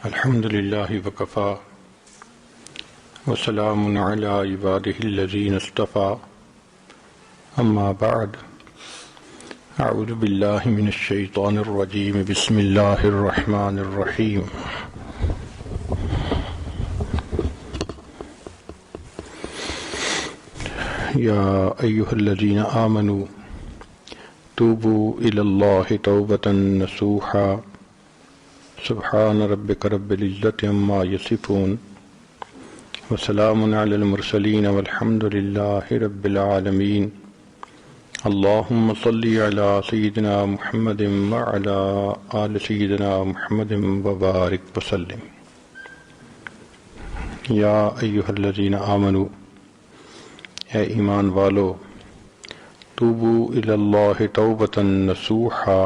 الحمد لله وكفى وسلام على عباده الذين اصطفى أما بعد أعوذ بالله من الشيطان الرجيم بسم الله الرحمن الرحيم يا أيها الذين آمنوا توبوا إلى الله توبة نصوحا سبحان ربك رب العزة عما يصفون وسلام على المرسلين والحمد لله رب العالمين اللهم صل على سيدنا محمد وعلى آل سيدنا محمد وبارك وسلم یا ایھا الذین آمنوا اے ایمان والو توبوا الی اللہ توبۃ نصوحا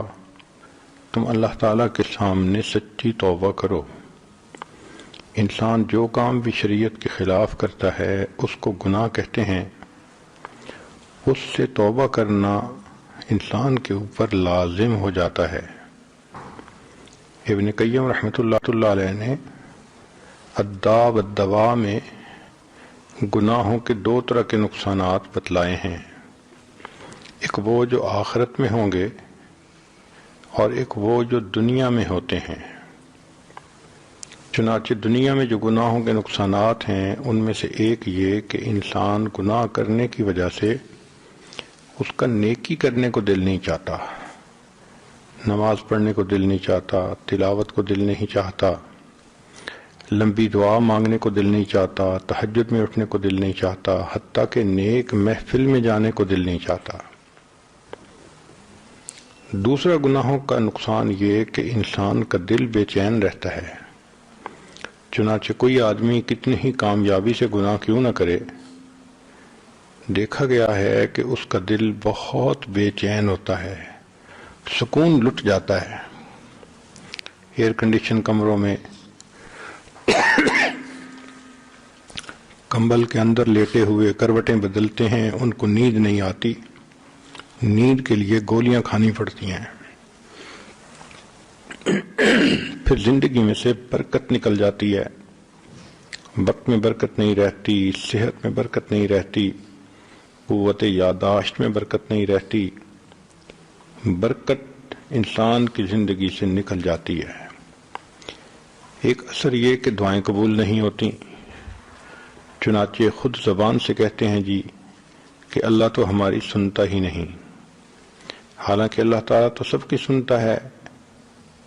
تم اللہ تعالیٰ کے سامنے سچی توبہ کرو۔ انسان جو کام بھی شریعت کے خلاف کرتا ہے اس کو گناہ کہتے ہیں، اس سے توبہ کرنا انسان کے اوپر لازم ہو جاتا ہے۔ ابن قیم رحمۃ اللہ علیہ نے الداء والدواء میں گناہوں کے دو طرح کے نقصانات بتلائے ہیں، ایک وہ جو آخرت میں ہوں گے اور ایک وہ جو دنیا میں ہوتے ہیں۔ چنانچہ دنیا میں جو گناہوں کے نقصانات ہیں ان میں سے ایک یہ کہ انسان گناہ کرنے کی وجہ سے اس کا نیکی کرنے کو دل نہیں چاہتا، نماز پڑھنے کو دل نہیں چاہتا، تلاوت کو دل نہیں چاہتا، لمبی دعا مانگنے کو دل نہیں چاہتا، تہجد میں اٹھنے کو دل نہیں چاہتا، حتیٰ کہ نیک محفل میں جانے کو دل نہیں چاہتا۔ دوسرا گناہوں کا نقصان یہ کہ انسان کا دل بے چین رہتا ہے۔ چنانچہ کوئی آدمی کتنی ہی کامیابی سے گناہ کیوں نہ کرے، دیکھا گیا ہے کہ اس کا دل بہت بے چین ہوتا ہے، سکون لٹ جاتا ہے۔ ایئر کنڈیشن کمروں میں کمبل کے اندر لیٹے ہوئے کروٹیں بدلتے ہیں، ان کو نیند نہیں آتی، نیند کے لیے گولیاں کھانی پڑتی ہیں، پھر زندگی میں سے برکت نکل جاتی ہے، وقت میں برکت نہیں رہتی، صحت میں برکت نہیں رہتی، قوت یادداشت میں برکت نہیں رہتی، برکت انسان کی زندگی سے نکل جاتی ہے۔ ایک اثر یہ کہ دعائیں قبول نہیں ہوتی، چنانچہ خود زبان سے کہتے ہیں جی کہ اللہ تو ہماری سنتا ہی نہیں، حالانکہ اللہ تعالیٰ تو سب کی سنتا ہے۔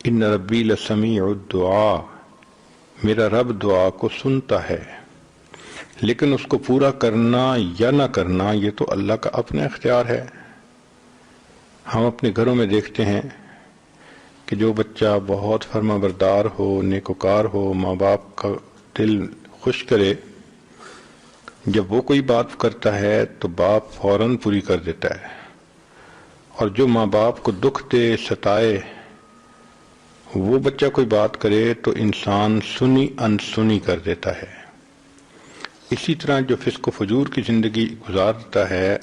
ان ربی لسمیع الدعاء، میرا رب دعا کو سنتا ہے، لیکن اس کو پورا کرنا یا نہ کرنا یہ تو اللہ کا اپنا اختیار ہے۔ ہم اپنے گھروں میں دیکھتے ہیں کہ جو بچہ بہت فرما بردار ہو، نیکوکار ہو، ماں باپ کا دل خوش کرے، جب وہ کوئی بات کرتا ہے تو باپ فوراً پوری کر دیتا ہے، اور جو ماں باپ کو دکھ دے، ستائے، وہ بچہ کوئی بات کرے تو انسان سنی انسنی کر دیتا ہے۔ اسی طرح جو فسق و فجور کی زندگی گزارتا ہے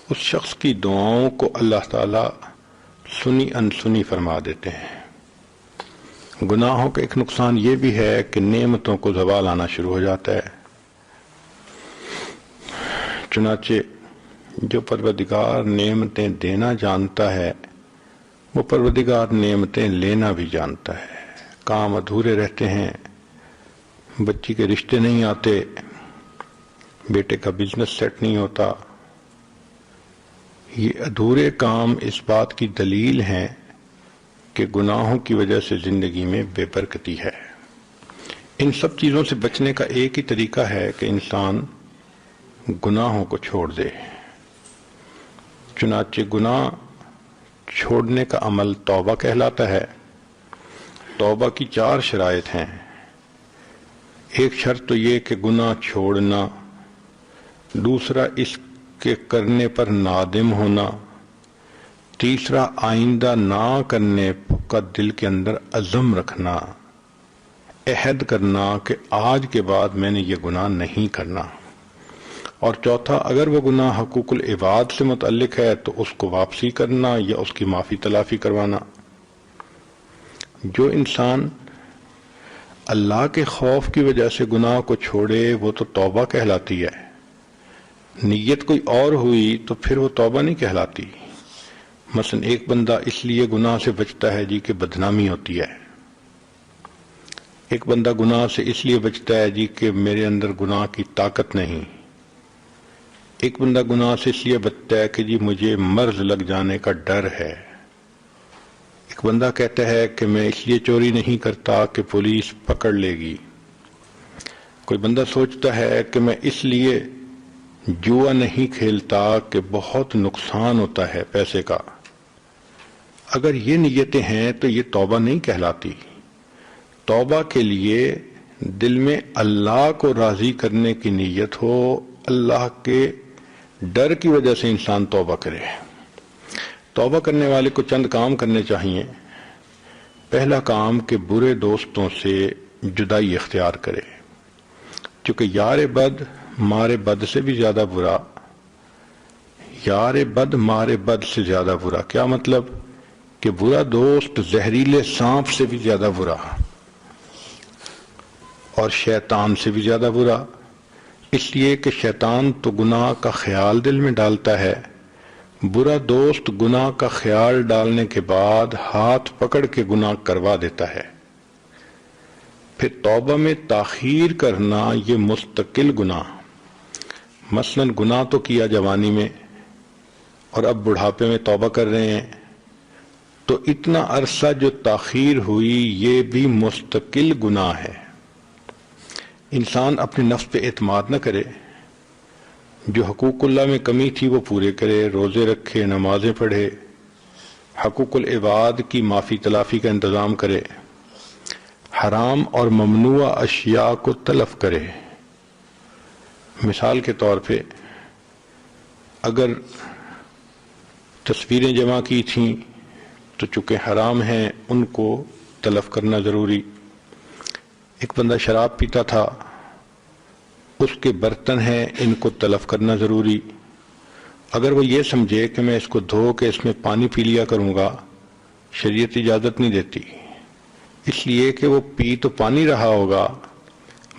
اس شخص کی دعاؤں کو اللہ تعالیٰ سنی انسنی فرما دیتے ہیں۔ گناہوں کا ایک نقصان یہ بھی ہے کہ نعمتوں کو زوال آنا شروع ہو جاتا ہے۔ چنانچہ جو پروردگار نعمتیں دینا جانتا ہے وہ پروردگار نعمتیں لینا بھی جانتا ہے۔ کام ادھورے رہتے ہیں، بچی کے رشتے نہیں آتے، بیٹے کا بزنس سیٹ نہیں ہوتا، یہ ادھورے کام اس بات کی دلیل ہیں کہ گناہوں کی وجہ سے زندگی میں بے برکتی ہے۔ ان سب چیزوں سے بچنے کا ایک ہی طریقہ ہے کہ انسان گناہوں کو چھوڑ دے۔ چنانچہ گناہ چھوڑنے کا عمل توبہ کہلاتا ہے۔ توبہ کی 4 شرائط ہیں۔ ایک شرط تو یہ کہ گناہ چھوڑنا، دوسرا اس کے کرنے پر نادم ہونا، تیسرا آئندہ نہ کرنے کا دل کے اندر عزم رکھنا، عہد کرنا کہ آج کے بعد میں نے یہ گناہ نہیں کرنا، اور چوتھا اگر وہ گناہ حقوق العباد سے متعلق ہے تو اس کو واپسی کرنا یا اس کی معافی تلافی کروانا۔ جو انسان اللہ کے خوف کی وجہ سے گناہ کو چھوڑے وہ تو توبہ کہلاتی ہے، نیت کوئی اور ہوئی تو پھر وہ توبہ نہیں کہلاتی۔ مثلا ایک بندہ اس لیے گناہ سے بچتا ہے جی کہ بدنامی ہوتی ہے، ایک بندہ گناہ سے اس لیے بچتا ہے جی کہ میرے اندر گناہ کی طاقت نہیں، ایک بندہ گناہ سے اس لیے بچتا ہے کہ جی مجھے مرض لگ جانے کا ڈر ہے، ایک بندہ کہتا ہے کہ میں اس لیے چوری نہیں کرتا کہ پولیس پکڑ لے گی، کوئی بندہ سوچتا ہے کہ میں اس لیے جوا نہیں کھیلتا کہ بہت نقصان ہوتا ہے پیسے کا۔ اگر یہ نیتیں ہیں تو یہ توبہ نہیں کہلاتی۔ توبہ کے لیے دل میں اللہ کو راضی کرنے کی نیت ہو، اللہ کے ڈر کی وجہ سے انسان توبہ کرے۔ توبہ کرنے والے کو چند کام کرنے چاہیے۔ پہلا کام کہ برے دوستوں سے جدائی اختیار کرے، چونکہ یار بد مارے بد سے بھی زیادہ برا، یار بد مارے بد سے زیادہ برا۔ کیا مطلب؟ کہ برا دوست زہریلے سانپ سے بھی زیادہ برا اور شیطان سے بھی زیادہ برا، اس لیے کہ شیطان تو گناہ کا خیال دل میں ڈالتا ہے، برا دوست گناہ کا خیال ڈالنے کے بعد ہاتھ پکڑ کے گناہ کروا دیتا ہے۔ پھر توبہ میں تاخیر کرنا یہ مستقل گناہ، مثلا گناہ تو کیا جوانی میں اور اب بڑھاپے میں توبہ کر رہے ہیں، تو اتنا عرصہ جو تاخیر ہوئی یہ بھی مستقل گناہ ہے۔ انسان اپنے نفس پہ اعتماد نہ کرے، جو حقوق اللہ میں کمی تھی وہ پورے کرے، روزے رکھے، نمازیں پڑھے، حقوق العباد کی معافی تلافی کا انتظام کرے، حرام اور ممنوع اشیاء کو تلف کرے۔ مثال کے طور پہ اگر تصویریں جمع کی تھیں تو چونکہ حرام ہیں ان کو تلف کرنا ضروری۔ ایک بندہ شراب پیتا تھا، اس کے برتن ہیں ان کو تلف کرنا ضروری۔ اگر وہ یہ سمجھے کہ میں اس کو دھو کے اس میں پانی پی لیا کروں گا، شریعت اجازت نہیں دیتی، اس لیے کہ وہ پی تو پانی رہا ہوگا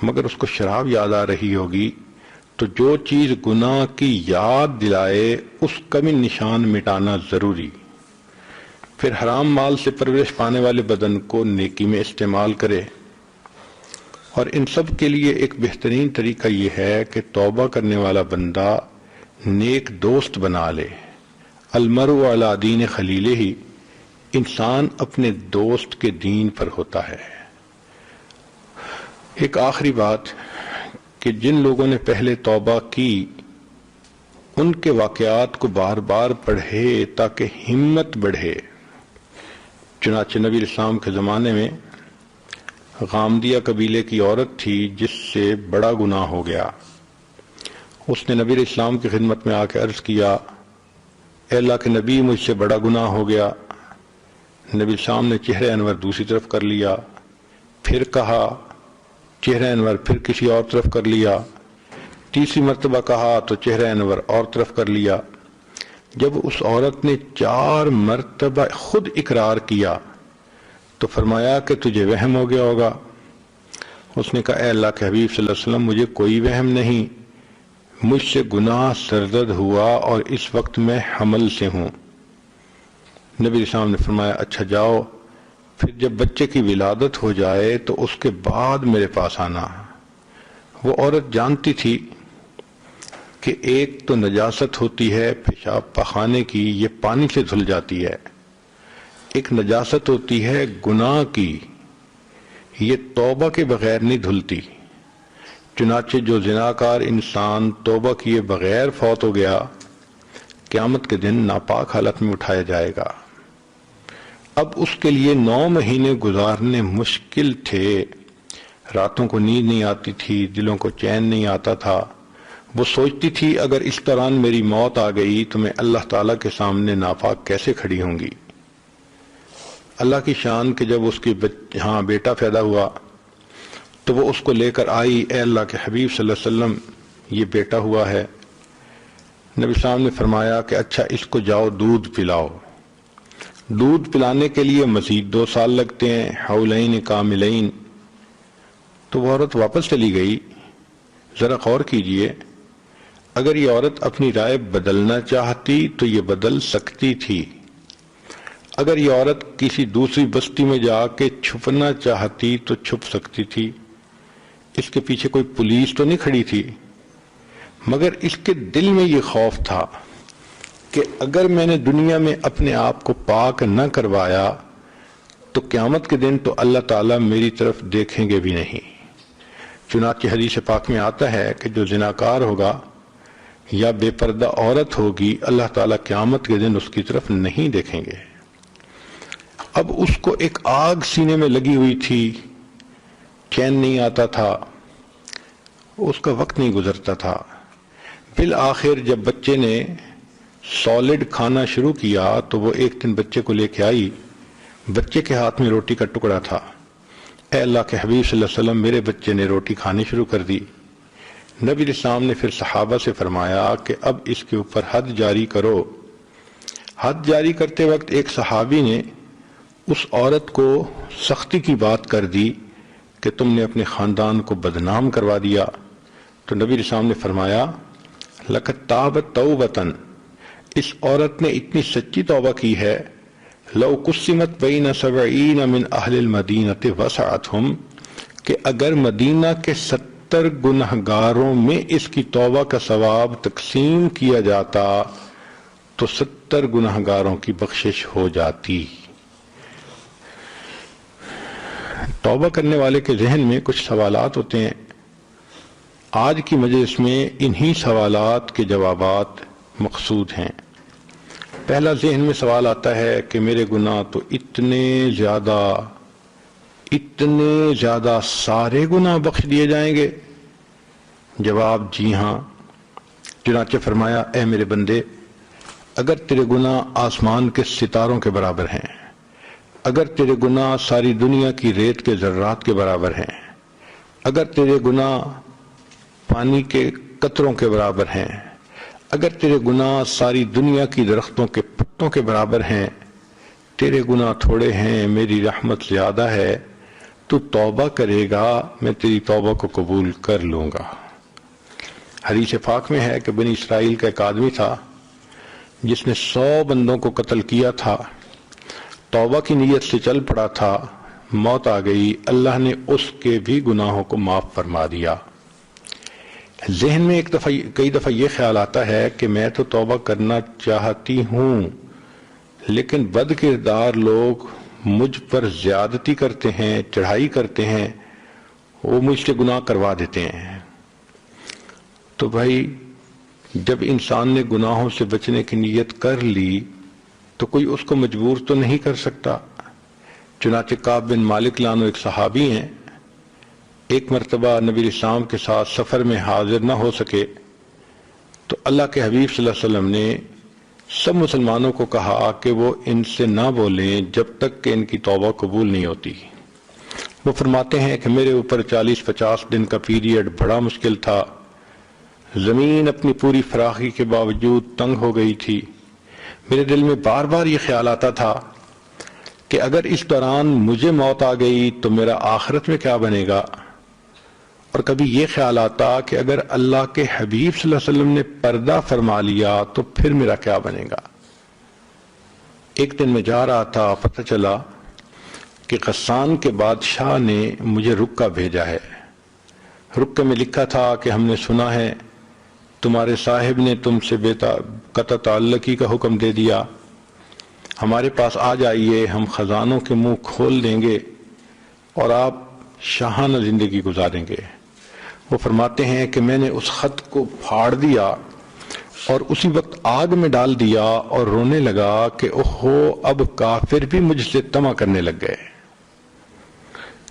مگر اس کو شراب یاد آ رہی ہوگی، تو جو چیز گناہ کی یاد دلائے اس کا بھی نشان مٹانا ضروری۔ پھر حرام مال سے پرورش پانے والے بدن کو نیکی میں استعمال کرے۔ اور ان سب کے لیے ایک بہترین طریقہ یہ ہے کہ توبہ کرنے والا بندہ نیک دوست بنا لے۔ المرء علی دین خلیلہ، انسان اپنے دوست کے دین پر ہوتا ہے۔ ایک آخری بات کہ جن لوگوں نے پہلے توبہ کی ان کے واقعات کو بار بار پڑھے تاکہ ہمت بڑھے۔ چنانچہ نبی اسلام کے زمانے میں غامدیہ قبیلے کی عورت تھی جس سے بڑا گناہ ہو گیا۔ اس نے نبی اسلام کی خدمت میں آ کے عرض کیا، اے اللہ کے نبی مجھ سے بڑا گناہ ہو گیا۔ نبی اسلام نے چہرہ انور دوسری طرف کر لیا، پھر کہا چہرہ انور پھر کسی اور طرف کر لیا، تیسری مرتبہ کہا تو چہرہ انور اور طرف کر لیا۔ جب اس عورت نے 4 مرتبہ خود اقرار کیا تو فرمایا کہ تجھے وہم ہو گیا ہوگا۔ اس نے کہا اے اللہ کے حبیب صلی اللہ علیہ وسلم مجھے کوئی وہم نہیں، مجھ سے گناہ سرزد ہوا اور اس وقت میں حمل سے ہوں۔ نبی اسلام نے فرمایا اچھا جاؤ، پھر جب بچے کی ولادت ہو جائے تو اس کے بعد میرے پاس آنا۔ وہ عورت جانتی تھی کہ ایک تو نجاست ہوتی ہے پیشاب پخانے کی، یہ پانی سے دھل جاتی ہے، ایک نجاست ہوتی ہے گناہ کی، یہ توبہ کے بغیر نہیں دھلتی۔ چنانچہ جو زناکار انسان توبہ کیے بغیر فوت ہو گیا، قیامت کے دن ناپاک حالت میں اٹھایا جائے گا۔ اب اس کے لیے 9 مہینے گزارنے مشکل تھے، راتوں کو نیند نہیں آتی تھی، دلوں کو چین نہیں آتا تھا۔ وہ سوچتی تھی اگر اس دوران میری موت آ گئی تو میں اللہ تعالیٰ کے سامنے ناپاک کیسے کھڑی ہوں گی۔ اللہ کی شان کہ جب اس کی ہاں بیٹا پیدا ہوا تو وہ اس کو لے کر آئی، اے اللہ کے حبیب صلی اللہ علیہ وسلم یہ بیٹا ہوا ہے۔ نبی صاحب نے فرمایا کہ اچھا اس کو جاؤ دودھ پلاؤ۔ دودھ پلانے کے لیے مزید 2 سال لگتے ہیں، حولین کاملین۔ تو وہ عورت واپس چلی گئی. ذرا غور کیجئے، اگر یہ عورت اپنی رائے بدلنا چاہتی تو یہ بدل سکتی تھی. اگر یہ عورت کسی دوسری بستی میں جا کے چھپنا چاہتی تو چھپ سکتی تھی. اس کے پیچھے کوئی پولیس تو نہیں کھڑی تھی. مگر اس کے دل میں یہ خوف تھا کہ اگر میں نے دنیا میں اپنے آپ کو پاک نہ کروایا تو قیامت کے دن تو اللہ تعالیٰ میری طرف دیکھیں گے بھی نہیں. چنانچہ حدیث پاک میں آتا ہے کہ جو زناکار ہوگا یا بے پردہ عورت ہوگی، اللہ تعالیٰ قیامت کے دن اس کی طرف نہیں دیکھیں گے. اب اس کو ایک آگ سینے میں لگی ہوئی تھی، چین نہیں آتا تھا، اس کا وقت نہیں گزرتا تھا. بالآخر جب بچے نے سالڈ کھانا شروع کیا تو وہ ایک دن بچے کو لے کے آئی. بچے کے ہاتھ میں روٹی کا ٹکڑا تھا. اے اللہ کے حبیب صلی اللہ علیہ وسلم، میرے بچے نے روٹی کھانی شروع کر دی. نبی علیہ السلام نے پھر صحابہ سے فرمایا کہ اب اس کے اوپر حد جاری کرو. حد جاری کرتے وقت ایک صحابی نے اس عورت کو سختی کی بات کر دی کہ تم نے اپنے خاندان کو بدنام کروا دیا. تو نبی علیہ السلام نے فرمایا لقد تابت توبتن، اس عورت نے اتنی سچی توبہ کی ہے، لو قسمت بین 70 من اہل المدینہ وسعتہم، کہ اگر مدینہ کے 70 گنہگاروں میں اس کی توبہ کا ثواب تقسیم کیا جاتا تو 70 گنہگاروں کی بخشش ہو جاتی. توبہ کرنے والے کے ذہن میں کچھ سوالات ہوتے ہیں. آج کی مجلس میں انہی سوالات کے جوابات مقصود ہیں. پہلا ذہن میں سوال آتا ہے کہ میرے گناہ تو اتنے زیادہ سارے گناہ بخش دیے جائیں گے؟ جواب جی ہاں. چنانچہ فرمایا اے میرے بندے، اگر تیرے گناہ آسمان کے ستاروں کے برابر ہیں، اگر تیرے گناہ ساری دنیا کی ریت کے ذرات کے برابر ہیں، اگر تیرے گناہ پانی کے قطروں کے برابر ہیں، اگر تیرے گناہ ساری دنیا کی درختوں کے پتوں کے برابر ہیں، تیرے گناہ تھوڑے ہیں، میری رحمت زیادہ ہے، تو توبہ کرے گا، میں تیری توبہ کو قبول کر لوں گا. حدیث پاک میں ہے کہ بنی اسرائیل کا ایک آدمی تھا جس نے 100 بندوں کو قتل کیا تھا. توبہ کی نیت سے چل پڑا تھا، موت آ گئی، اللہ نے اس کے بھی گناہوں کو معاف فرما دیا. ذہن میں کئی دفعہ یہ خیال آتا ہے کہ میں تو توبہ کرنا چاہتی ہوں، لیکن بد کردار لوگ مجھ پر زیادتی کرتے ہیں، چڑھائی کرتے ہیں، وہ مجھ سے گناہ کروا دیتے ہیں. تو بھائی جب انسان نے گناہوں سے بچنے کی نیت کر لی تو کوئی اس کو مجبور تو نہیں کر سکتا. چنانچہ کعب بن مالک لانو ایک صحابی ہیں، ایک مرتبہ نبی علیہ السلام کے ساتھ سفر میں حاضر نہ ہو سکے تو اللہ کے حبیب صلی اللہ علیہ وسلم نے سب مسلمانوں کو کہا کہ وہ ان سے نہ بولیں جب تک کہ ان کی توبہ قبول نہیں ہوتی. وہ فرماتے ہیں کہ میرے اوپر 40-50 دن کا پیریڈ بڑا مشکل تھا. زمین اپنی پوری فراخی کے باوجود تنگ ہو گئی تھی. میرے دل میں بار بار یہ خیال آتا تھا کہ اگر اس دوران مجھے موت آ گئی تو میرا آخرت میں کیا بنے گا، اور کبھی یہ خیال آتا کہ اگر اللہ کے حبیب صلی اللہ علیہ وسلم نے پردہ فرما لیا تو پھر میرا کیا بنے گا. ایک دن میں جا رہا تھا، پتہ چلا کہ غسان کے بادشاہ نے مجھے رکہ بھیجا ہے. رکے میں لکھا تھا کہ ہم نے سنا ہے تمہارے صاحب نے تم سے قطع تعلقی کا حکم دے دیا، ہمارے پاس آ جائیے، ہم خزانوں کے منہ کھول دیں گے اور آپ شاہانہ زندگی گزاریں گے. وہ فرماتے ہیں کہ میں نے اس خط کو پھاڑ دیا اور اسی وقت آگ میں ڈال دیا اور رونے لگا کہ اوہو، اب کافر بھی مجھ سے طمع کرنے لگ گئے.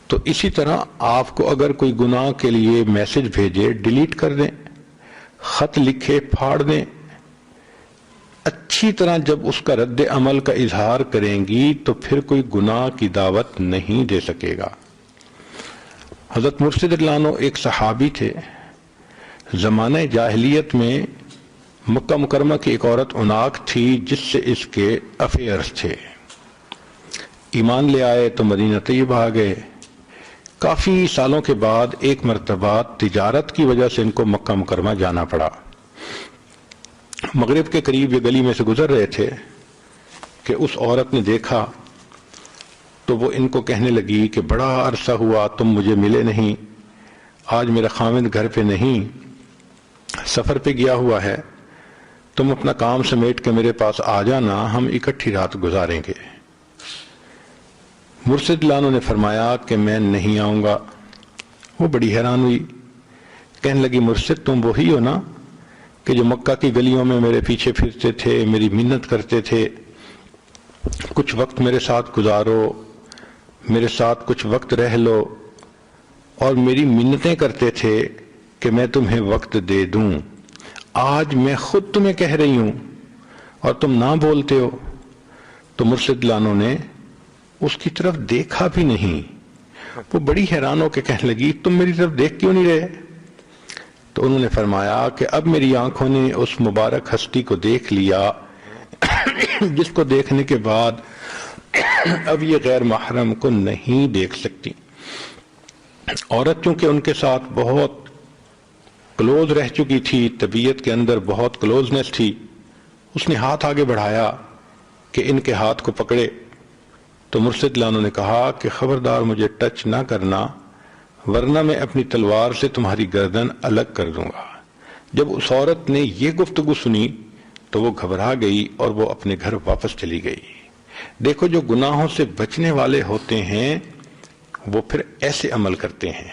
تو اسی طرح آپ کو اگر کوئی گناہ کے لیے میسج بھیجے، ڈیلیٹ کر دیں، خط لکھے پھاڑ دیں. اچھی طرح جب اس کا رد عمل کا اظہار کریں گی تو پھر کوئی گناہ کی دعوت نہیں دے سکے گا. حضرت مرشد اللہ عنہ ایک صحابی تھے. زمانہ جاہلیت میں مکہ مکرمہ کی ایک عورت عناق تھی جس سے اس کے افیئرز تھے. ایمان لے آئے تو مدینہ طیبہ آ گئے. کافی سالوں کے بعد ایک مرتبہ تجارت کی وجہ سے ان کو مکہ مکرمہ جانا پڑا۔ مغرب کے قریب یہ گلی میں سے گزر رہے تھے کہ اس عورت نے دیکھا تو وہ ان کو کہنے لگی کہ بڑا عرصہ ہوا تم مجھے ملے نہیں، آج میرا خاوند گھر پہ نہیں، سفر پہ گیا ہوا ہے، تم اپنا کام سمیٹ کے میرے پاس آ جانا، ہم اکٹھی رات گزاریں گے۔ مرشد لانو نے فرمایا کہ میں نہیں آؤں گا۔ وہ بڑی حیران ہوئی، کہنے لگی مرشد تم وہی ہو نا کہ جو مکہ کی گلیوں میں میرے پیچھے پھرتے تھے، میری منت کرتے تھے کچھ وقت میرے ساتھ گزارو، میرے ساتھ کچھ وقت رہ لو، اور میری منتیں کرتے تھے کہ میں تمہیں وقت دے دوں۔ آج میں خود تمہیں کہہ رہی ہوں اور تم نہ بولتے ہو۔ تو مرشد لانو نے اس کی طرف دیکھا بھی نہیں۔ وہ بڑی حیران ہو کے کہنے لگی تم میری طرف دیکھ کیوں نہیں رہے؟ تو انہوں نے فرمایا کہ اب میری آنکھوں نے اس مبارک ہستی کو دیکھ لیا جس کو دیکھنے کے بعد اب یہ غیر محرم کو نہیں دیکھ سکتی۔ عورت چونکہ ان کے ساتھ بہت کلوز رہ چکی تھی، طبیعت کے اندر بہت کلوزنس تھی، اس نے ہاتھ آگے بڑھایا کہ ان کے ہاتھ کو پکڑے۔ تو مرشد لانو نے کہا کہ خبردار مجھے ٹچ نہ کرنا ورنہ میں اپنی تلوار سے تمہاری گردن الگ کر دوں گا۔ جب اس عورت نے یہ گفتگو سنی تو وہ گھبرا گئی اور وہ اپنے گھر واپس چلی گئی۔ دیکھو جو گناہوں سے بچنے والے ہوتے ہیں وہ پھر ایسے عمل کرتے ہیں۔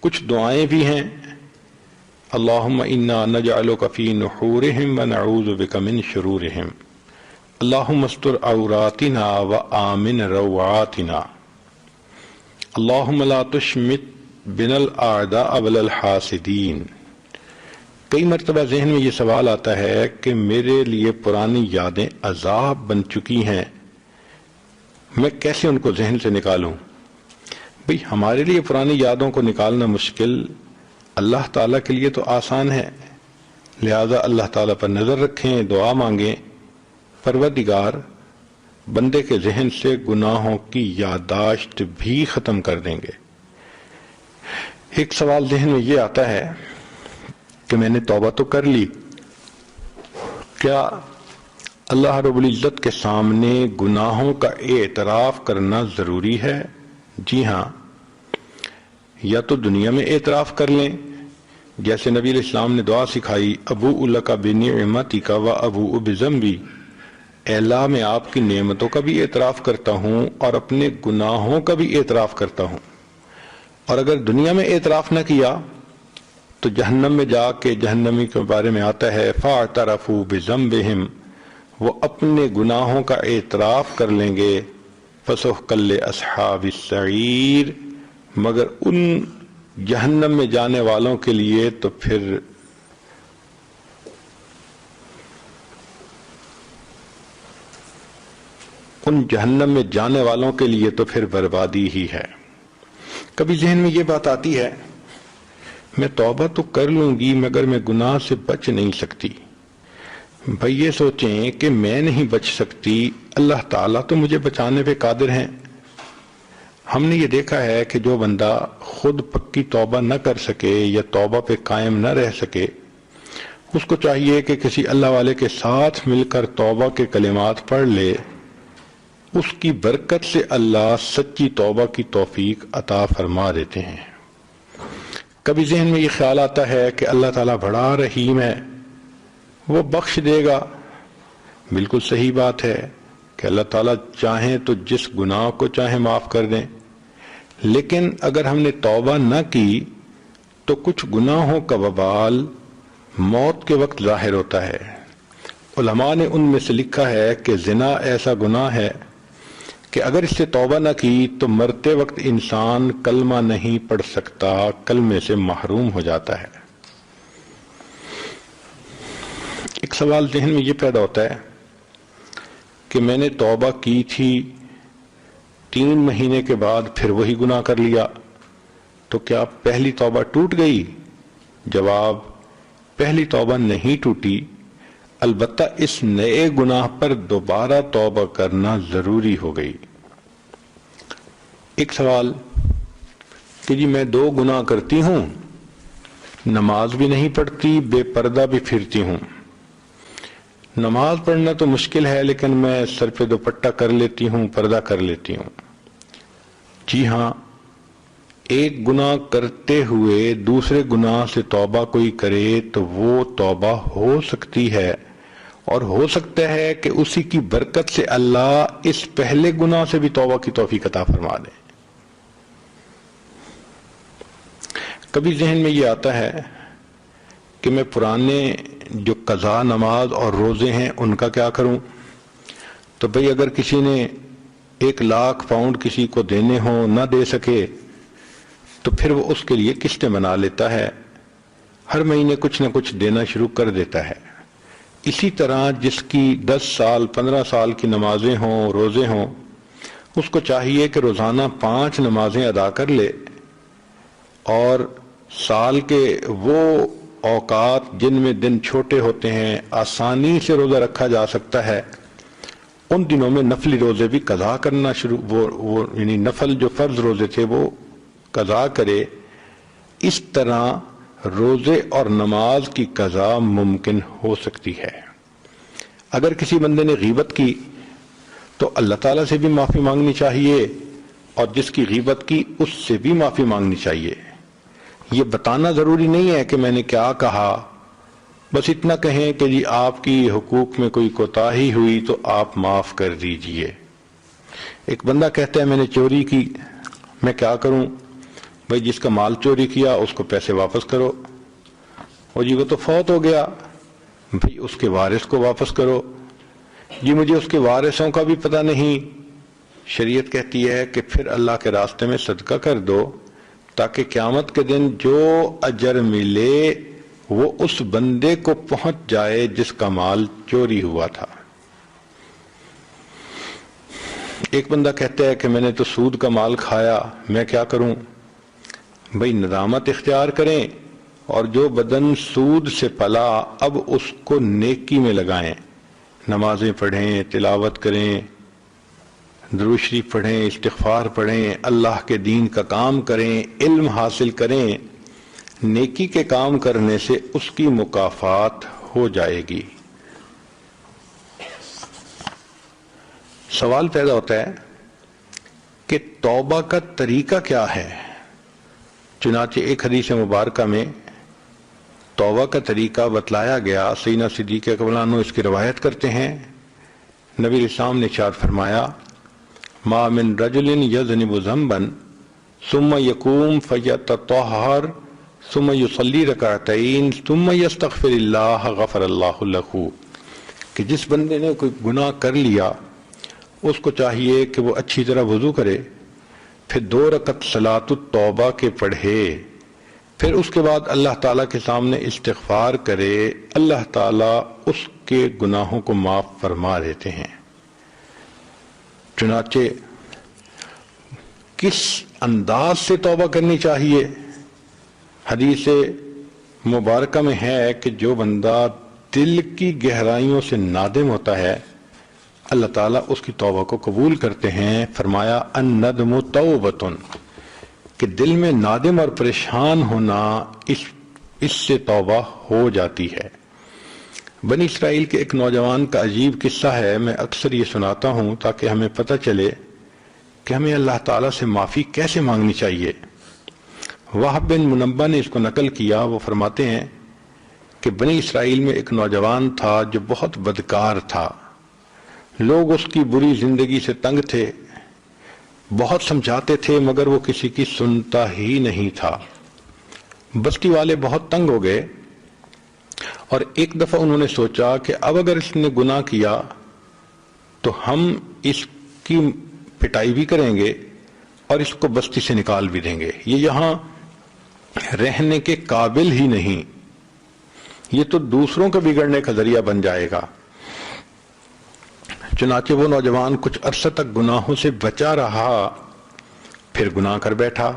کچھ دعائیں بھی ہیں، اللہم انا نجعلک فی نحورہم ونعوذ بک من شرورہم، اللہم استر عوراتنا وآمن روعاتنا، اللہم لا تشمت بنا الاعداء ولا الحاسدین۔ کئی مرتبہ ذہن میں یہ سوال آتا ہے کہ میرے لیے پرانی یادیں عذاب بن چکی ہیں، میں کیسے ان کو ذہن سے نکالوں؟ بھئی ہمارے لیے پرانی یادوں کو نکالنا مشکل، اللہ تعالیٰ کے لیے تو آسان ہے، لہذا اللہ تعالیٰ پر نظر رکھیں، دعا مانگیں، پروردگار بندے کے ذہن سے گناہوں کی یادداشت بھی ختم کر دیں گے۔ ایک سوال ذہن میں یہ آتا ہے کہ میں نے توبہ تو کر لی، کیا اللہ رب العزت کے سامنے گناہوں کا اعتراف کرنا ضروری ہے؟ جی ہاں، یا تو دنیا میں اعتراف کر لیں جیسے نبی علیہ السلام نے دعا سکھائی، ابوء لک بنعمتک وابوء بذنبی، اے اللہ میں آپ کی نعمتوں کا بھی اعتراف کرتا ہوں اور اپنے گناہوں کا بھی اعتراف کرتا ہوں۔ اور اگر دنیا میں اعتراف نہ کیا تو جہنم میں جا کے جہنمی کے بارے میں آتا ہے فاعترفوا بذنبہم، وہ اپنے گناہوں کا اعتراف کر لیں گے، فسحقا لاصحاب السعیر، مگر ان جہنم میں جانے والوں کے لیے تو پھر ان جہنم میں جانے والوں کے لیے تو پھر بربادی ہی ہے۔ کبھی ذہن میں یہ بات آتی ہے میں توبہ تو کر لوں گی مگر میں گناہ سے بچ نہیں سکتی۔ بھائی یہ سوچیں کہ میں نہیں بچ سکتی، اللہ تعالیٰ تو مجھے بچانے پہ قادر ہیں۔ ہم نے یہ دیکھا ہے کہ جو بندہ خود پکی توبہ نہ کر سکے یا توبہ پہ قائم نہ رہ سکے، اس کو چاہیے کہ کسی اللہ والے کے ساتھ مل کر توبہ کے کلمات پڑھ لے، اس کی برکت سے اللہ سچی توبہ کی توفیق عطا فرما دیتے ہیں۔ کبھی ذہن میں یہ خیال آتا ہے کہ اللہ تعالیٰ بڑا رحیم ہے، وہ بخش دے گا۔ بالکل صحیح بات ہے کہ اللہ تعالیٰ چاہیں تو جس گناہ کو چاہیں معاف کر دیں، لیکن اگر ہم نے توبہ نہ کی تو کچھ گناہوں کا وبال موت کے وقت ظاہر ہوتا ہے۔ علماء نے ان میں سے لکھا ہے کہ زنا ایسا گناہ ہے کہ اگر اس سے توبہ نہ کی تو مرتے وقت انسان کلمہ نہیں پڑھ سکتا، کلمے سے محروم ہو جاتا ہے۔ ایک سوال ذہن میں یہ پیدا ہوتا ہے کہ میں نے توبہ کی تھی، 3 مہینے کے بعد پھر وہی گناہ کر لیا، تو کیا پہلی توبہ ٹوٹ گئی؟ جواب، پہلی توبہ نہیں ٹوٹی، البتہ اس نئے گناہ پر دوبارہ توبہ کرنا ضروری ہو گئی۔ ایک سوال کہ جی میں 2 گناہ کرتی ہوں، نماز بھی نہیں پڑھتی، بے پردہ بھی پھرتی ہوں۔ نماز پڑھنا تو مشکل ہے لیکن میں سر پہ دوپٹہ کر لیتی ہوں، پردہ کر لیتی ہوں۔ جی ہاں، ایک گناہ کرتے ہوئے دوسرے گناہ سے توبہ کوئی کرے تو وہ توبہ ہو سکتی ہے، اور ہو سکتا ہے کہ اسی کی برکت سے اللہ اس پہلے گناہ سے بھی توبہ کی توفیق عطا فرما دے۔ کبھی ذہن میں یہ آتا ہے کہ میں پرانے جو قضا نماز اور روزے ہیں ان کا کیا کروں؟ تو بھئی اگر کسی نے 1,00,000 پاؤنڈ کسی کو دینے ہوں، نہ دے سکے، تو پھر وہ اس کے لیے قسطیں بنا لیتا ہے، ہر مہینے کچھ نہ کچھ دینا شروع کر دیتا ہے۔ اسی طرح جس کی 10 سال 15 سال کی نمازیں ہوں، روزے ہوں، اس کو چاہیے کہ روزانہ 5 نمازیں ادا کر لے، اور سال کے وہ اوقات جن میں دن چھوٹے ہوتے ہیں، آسانی سے روزہ رکھا جا سکتا ہے، ان دنوں میں نفلی روزے بھی قضا کرنا شروع، وہ یعنی نفل جو فرض روزے تھے وہ قضا کرے۔ اس طرح روزے اور نماز کی قضا ممکن ہو سکتی ہے۔ اگر کسی بندے نے غیبت کی تو اللہ تعالیٰ سے بھی معافی مانگنی چاہیے، اور جس کی غیبت کی اس سے بھی معافی مانگنی چاہیے۔ یہ بتانا ضروری نہیں ہے کہ میں نے کیا کہا، بس اتنا کہیں کہ جی آپ کی حقوق میں کوئی کوتاہی ہوئی تو آپ معاف کر دیجئے۔ ایک بندہ کہتا ہے میں نے چوری کی، میں کیا کروں؟ بھئی جس کا مال چوری کیا اس کو پیسے واپس کرو، اور جی وہ تو فوت ہو گیا، بھئی اس کے وارث کو واپس کرو۔ جی مجھے اس کے وارثوں کا بھی پتہ نہیں، شریعت کہتی ہے کہ پھر اللہ کے راستے میں صدقہ کر دو، تاکہ قیامت کے دن جو اجر ملے وہ اس بندے کو پہنچ جائے جس کا مال چوری ہوا تھا۔ ایک بندہ کہتا ہے کہ میں نے تو سود کا مال کھایا، میں کیا کروں؟ بھئی ندامت اختیار کریں، اور جو بدن سود سے پلا اب اس کو نیکی میں لگائیں، نمازیں پڑھیں، تلاوت کریں، درود شریف پڑھیں، استغفار پڑھیں، اللہ کے دین کا کام کریں، علم حاصل کریں۔ نیکی کے کام کرنے سے اس کی مکافات ہو جائے گی۔ سوال پیدا ہوتا ہے کہ توبہ کا طریقہ کیا ہے؟ چنانچہ ایک حدیث مبارکہ میں توبہ کا طریقہ بتلایا گیا۔ سیدنا صدیق اکبر عنہ اس کی روایت کرتے ہیں، نبی علیہ السلام نے ارشاد فرمایا، ما من رجل یذنب ذنبا ثم یقوم فیتطہر ثم یصلی رکعتین ثم یستغفر اللہ غفر اللہ لہ، کہ جس بندے نے کوئی گناہ کر لیا اس کو چاہیے کہ وہ اچھی طرح وضو کرے، پھر 2 رکعت صلاۃ التوبہ کے پڑھے، پھر اس کے بعد اللہ تعالیٰ کے سامنے استغفار کرے، اللہ تعالیٰ اس کے گناہوں کو معاف فرما دیتے ہیں۔ چنانچہ کس انداز سے توبہ کرنی چاہیے؟ حدیث مبارکہ میں ہے کہ جو بندہ دل کی گہرائیوں سے نادم ہوتا ہے اللہ تعالیٰ اس کی توبہ کو قبول کرتے ہیں۔ فرمایا الندم توبۃ، کہ دل میں نادم اور پریشان ہونا اس سے توبہ ہو جاتی ہے۔ بنی اسرائیل کے ایک نوجوان کا عجیب قصہ ہے، میں اکثر یہ سناتا ہوں تاکہ ہمیں پتہ چلے کہ ہمیں اللہ تعالیٰ سے معافی کیسے مانگنی چاہیے۔ وہب بن منبہ نے اس کو نقل کیا، وہ فرماتے ہیں کہ بنی اسرائیل میں ایک نوجوان تھا جو بہت بدکار تھا، لوگ اس کی بری زندگی سے تنگ تھے، بہت سمجھاتے تھے مگر وہ کسی کی سنتا ہی نہیں تھا۔ بستی والے بہت تنگ ہو گئے، اور ایک دفعہ انہوں نے سوچا کہ اب اگر اس نے گناہ کیا تو ہم اس کی پٹائی بھی کریں گے اور اس کو بستی سے نکال بھی دیں گے، یہ یہاں رہنے کے قابل ہی نہیں، یہ تو دوسروں کا بگڑنے کا ذریعہ بن جائے گا۔ چنانچہ وہ نوجوان کچھ عرصہ تک گناہوں سے بچا رہا، پھر گناہ کر بیٹھا۔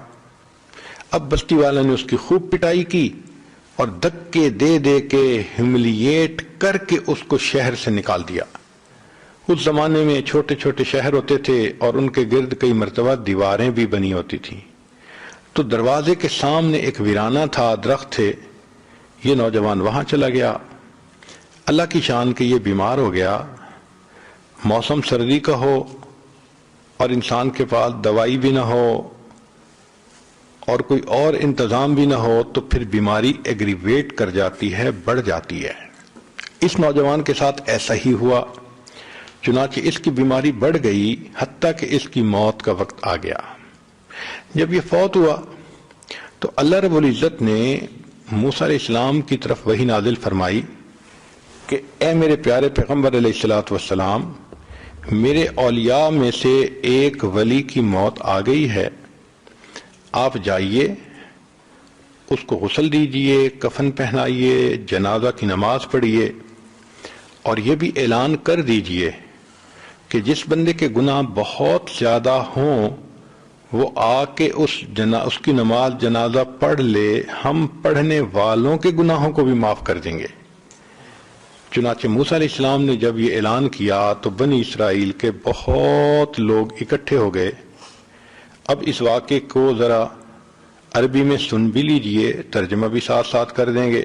اب بستی والوں نے اس کی خوب پٹائی کی اور دھکے دے دے کے ہیوملیٹ کر کے اس کو شہر سے نکال دیا۔ اس زمانے میں چھوٹے چھوٹے شہر ہوتے تھے اور ان کے گرد کئی مرتبہ دیواریں بھی بنی ہوتی تھیں، تو دروازے کے سامنے ایک ویرانہ تھا، درخت تھے، یہ نوجوان وہاں چلا گیا، اللہ کی شان کہ یہ بیمار ہو گیا، موسم سردی کا ہو اور انسان کے پاس دوائی بھی نہ ہو اور کوئی اور انتظام بھی نہ ہو تو پھر بیماری ایگریویٹ کر جاتی ہے، بڑھ جاتی ہے۔ اس نوجوان کے ساتھ ایسا ہی ہوا، چنانچہ اس کی بیماری بڑھ گئی حتیٰ کہ اس کی موت کا وقت آ گیا۔ جب یہ فوت ہوا تو اللہ رب العزت نے موسیٰ علیہ السلام کی طرف وحی نازل فرمائی کہ اے میرے پیارے پیغمبر علیہ الصلوۃ والسلام، میرے اولیاء میں سے ایک ولی کی موت آ گئی ہے، آپ جائیے اس کو غسل دیجئے، کفن پہنائیے، جنازہ کی نماز پڑھیے، اور یہ بھی اعلان کر دیجئے کہ جس بندے کے گناہ بہت زیادہ ہوں وہ آ کے اس کی نماز جنازہ پڑھ لے، ہم پڑھنے والوں کے گناہوں کو بھی معاف کر دیں گے۔ چنانچہ موسیٰ علیہ السلام نے جب یہ اعلان کیا تو بنی اسرائیل کے بہت لوگ اکٹھے ہو گئے۔ اب اس واقعے کو ذرا عربی میں سن بھی لیجئے، ترجمہ بھی ساتھ ساتھ کر دیں گے۔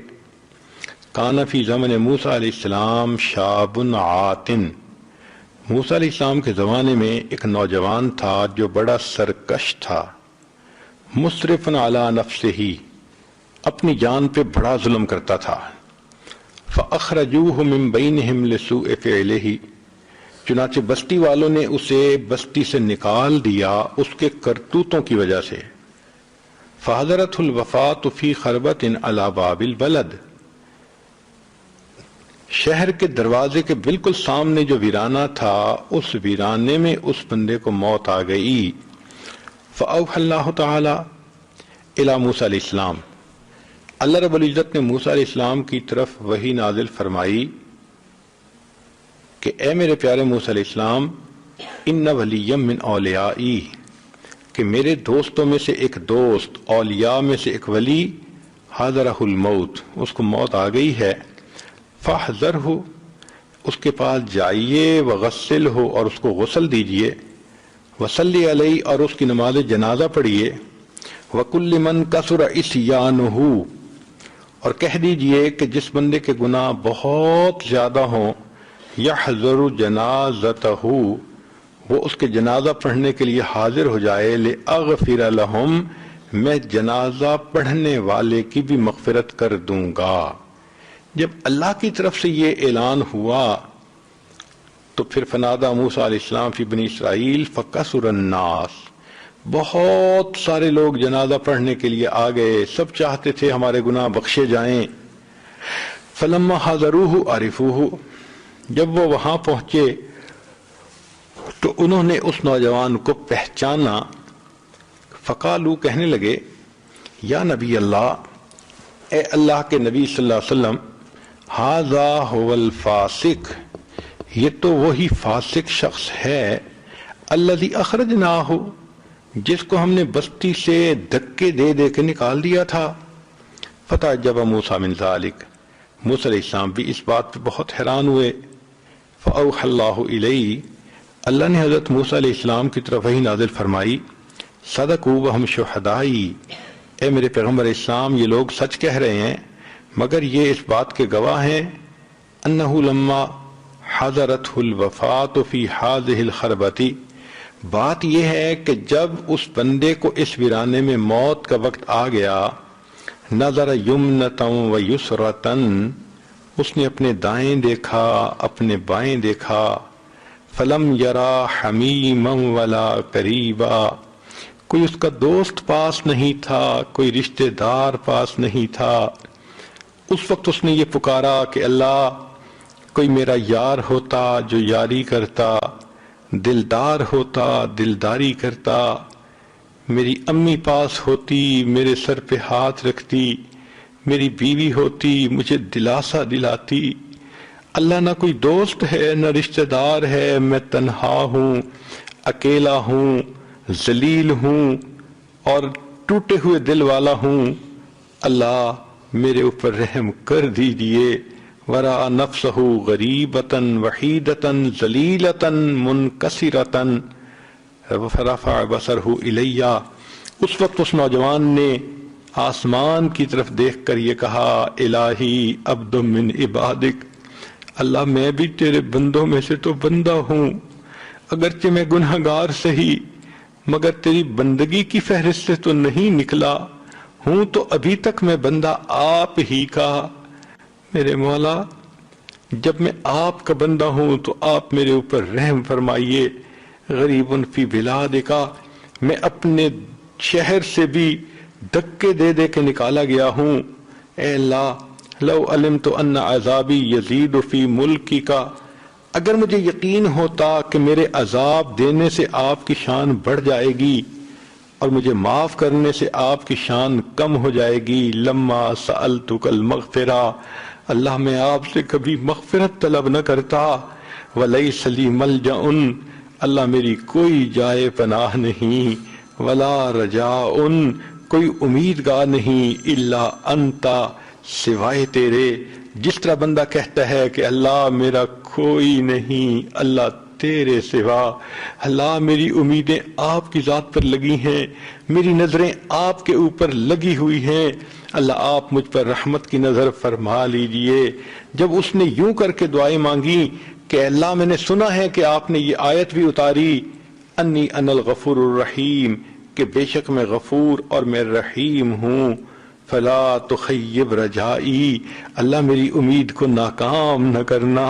کان فی زمن موسیٰ علیہ السلام شاب عاتن، موسیٰ علیہ السلام کے زمانے میں ایک نوجوان تھا جو بڑا سرکش تھا، مسرف علی نفسہ، اپنی جان پہ بڑا ظلم کرتا تھا۔ فاخرجوہ من بینہم لسوء فعلہ، چنانچہ بستی والوں نے اسے بستی سے نکال دیا اس کے کرتوتوں کی وجہ سے۔ فحضرت الوفاۃ فی خربۃ علی باب البلد، شہر کے دروازے کے بالکل سامنے جو ویرانہ تھا اس ویرانے میں اس بندے کو موت آ گئی۔ فاوحی اللہ تعالی الی موسیٰ علیہ السلام، اللہ رب العزت نے موسیٰ علیہ السلام کی طرف وحی نازل فرمائی کہ اے میرے پیارے موسیٰ علیہ السلام، ان ولی من اولیائی، کہ میرے دوستوں میں سے ایک دوست، اولیاء میں سے ایک ولی، حاضرہ الموت، اس کو موت آ گئی ہے، فاحذرہ، اس کے پاس جائیے، وغسلہ، اور اس کو غسل دیجئے، وصلی علیہ، اور اس کی نماز جنازہ پڑھیے، وکل من کثر عصیانہ، اور کہہ دیجئے کہ جس بندے کے گناہ بہت زیادہ ہوں، یحضر جنازتہ، وہ اس کے جنازہ پڑھنے کے لیے حاضر ہو جائے، لأغفر لہم، میں جنازہ پڑھنے والے کی بھی مغفرت کر دوں گا۔ جب اللہ کی طرف سے یہ اعلان ہوا تو پھر فنادى موسیٰ علیہ السلام فی بنی اسرائیل فکثر الناس، بہت سارے لوگ جنازہ پڑھنے کے لیے آ گئے، سب چاہتے تھے ہمارے گناہ بخشے جائیں۔ فلما حضروہ عرفوہ، جب وہ وہاں پہنچے تو انہوں نے اس نوجوان کو پہچانا۔ فقالو، کہنے لگے، یا نبی اللہ، اے اللہ کے نبی صلی اللہ علیہ وسلم، ھذا ھو الفاسق، یہ تو وہی فاسق شخص ہے، الذی اخرجناہ، جس کو ہم نے بستی سے دھکے دے دے کے نکال دیا تھا۔ فتعجب موسیٰ من ذلک، موسیٰ علیہ السلام بھی اس بات پہ بہت حیران ہوئے۔ فاوحی اللہ الیہ، اللہ نے حضرت موسیٰ علیہ السلام کی طرف وحی نازل فرمائی، صدقوا وہم شہدائی، اے میرے پیغمبر اسلام، یہ لوگ سچ کہہ رہے ہیں مگر یہ اس بات کے گواہ ہیں، انہ لما حضرتہ الوفاۃ فی ھذہ الخربۃ، بات یہ ہے کہ جب اس بندے کو اس ویرانے میں موت کا وقت آ گیا، نظر یمنۃ و یسرۃ، اس نے اپنے دائیں دیکھا، اپنے بائیں دیکھا، فلم یرا حمیما ولا قریبا، کوئی اس کا دوست پاس نہیں تھا، کوئی رشتہ دار پاس نہیں تھا۔ اس وقت اس نے یہ پکارا کہ اللہ، کوئی میرا یار ہوتا جو یاری کرتا، دلدار ہوتا دلداری کرتا، میری امی پاس ہوتی میرے سر پہ ہاتھ رکھتی، میری بیوی ہوتی مجھے دلاسا دلاتی۔ اللہ، نہ کوئی دوست ہے نہ رشتہ دار ہے، میں تنہا ہوں، اکیلا ہوں، ذلیل ہوں اور ٹوٹے ہوئے دل والا ہوں، اللہ میرے اوپر رحم کر دیجئے۔ ورأى نفسه غریبۃ وحیدۃ ذلیلۃ منکسرۃ فرفع بصرہ الی، اس وقت اس نوجوان نے آسمان کی طرف دیکھ کر یہ کہا الہی عبد من عبادک، اللہ میں بھی تیرے بندوں میں سے تو بندہ ہوں، اگرچہ میں گنہگار سہی مگر تیری بندگی کی فہرست سے تو نہیں نکلا ہوں، تو ابھی تک میں بندہ آپ ہی کا۔ میرے مولا جب میں آپ کا بندہ ہوں تو آپ میرے اوپر رحم فرمائیے۔ غریب فی بلادکا، میں اپنے شہر سے بھی دھکے دے دے کے نکالا گیا ہوں۔ اے اللہ لو علمت ان عذابی یزید فی ملکی کا، اگر مجھے یقین ہوتا کہ میرے عذاب دینے سے آپ کی شان بڑھ جائے گی اور مجھے معاف کرنے سے آپ کی شان کم ہو جائے گی، لما سألتک المغفرہ، اللہ میں آپ سے کبھی مغفرت طلب نہ کرتا۔ ولیس لی ملجأ، اللہ میری کوئی جائے پناہ نہیں، ولا رجاء، کوئی امیدگار نہیں، الا انت، سوائے تیرے۔ جس طرح بندہ کہتا ہے کہ اللہ میرا کوئی نہیں اللہ تیرے سوا، اللہ میری امیدیں آپ کی ذات پر لگی ہیں، میری نظریں آپ کے اوپر لگی ہوئی ہیں، اللہ آپ مجھ پر رحمت کی نظر فرما لیجئے۔ جب اس نے یوں کر کے دعائیں مانگی کہ اللہ میں نے سنا ہے کہ آپ نے یہ آیت بھی اتاری، انی انا الغفور الرحیم، کہ بے شک میں غفور اور میں رحیم ہوں، فلا تخیب رجائی، اللہ میری امید کو ناکام نہ کرنا۔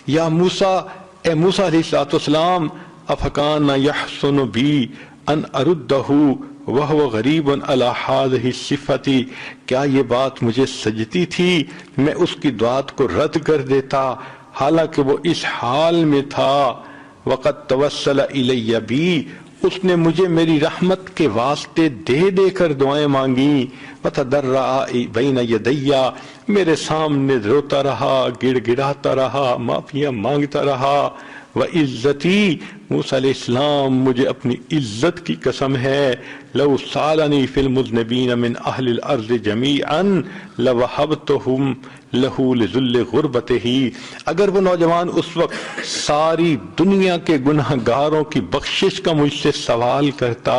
یا موسیٰ، اے موسیٰ علیہ السلام، افکان یحسن بی ان اردہ وہو غریب علی ہذہ الصفۃ، کیا یہ بات مجھے سجتی تھی میں اس کی دعات کو رد کر دیتا حالانکہ وہ اس حال میں تھا۔ وقد توسل الی بی، اس نے مجھے میری رحمت کے واسطے دے دے کر دعائیں مانگی۔ وتضرع بین یدی، میرے سامنے روتا رہا، گڑ گڑاتا رہا، معافیاں مانگتا رہا۔ وعزتی، موسیٰ علیہ السلام مجھے اپنی عزت کی قسم ہے، لو سالنی فی المذنبین من اہل الارض جمیعا لوہبتہم لہ لذل غربتہ، اگر وہ نوجوان اس وقت ساری دنیا کے گناہ گاروں کی بخشش کا مجھ سے سوال کرتا،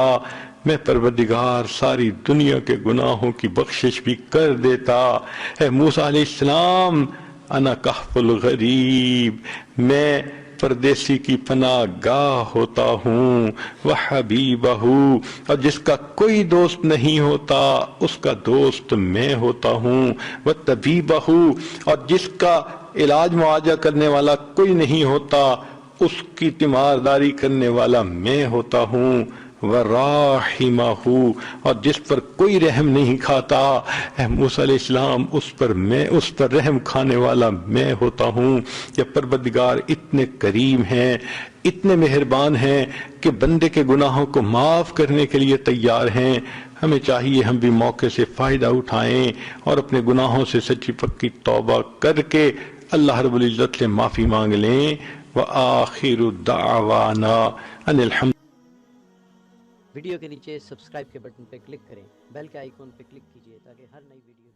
میں پروردگار ساری دنیا کے گناہوں کی بخشش بھی کر دیتا۔ اے موسیٰ علیہ السلام، انا کہف الغریب، میں پردیسی کی پناہ گاہ ہوتا ہوں، وحبیبہ، اور جس کا کوئی دوست نہیں ہوتا اس کا دوست میں ہوتا ہوں، وطبیبہ، اور جس کا علاج معالجہ کرنے والا کوئی نہیں ہوتا اس کی تیمارداری کرنے والا میں ہوتا ہوں، وراحمہ، اور جس پر کوئی رحم نہیں کھاتا اے موسیٰ علیہ السلام اس پر رحم کھانے والا میں ہوتا ہوں۔ یا پروردگار اتنے کریم ہیں، اتنے مہربان ہیں کہ بندے کے گناہوں کو معاف کرنے کے لیے تیار ہیں۔ ہمیں چاہیے ہم بھی موقع سے فائدہ اٹھائیں اور اپنے گناہوں سے سچی پکی توبہ کر کے اللہ رب العزت سے معافی مانگ لیں۔ وآخر دعوانا ان الحمد۔ ویڈیو کے نیچے سبسکرائب کے بٹن پہ کلک کریں، بیل کے آئیکن پہ کلک کیجئے تاکہ ہر نئی ویڈیو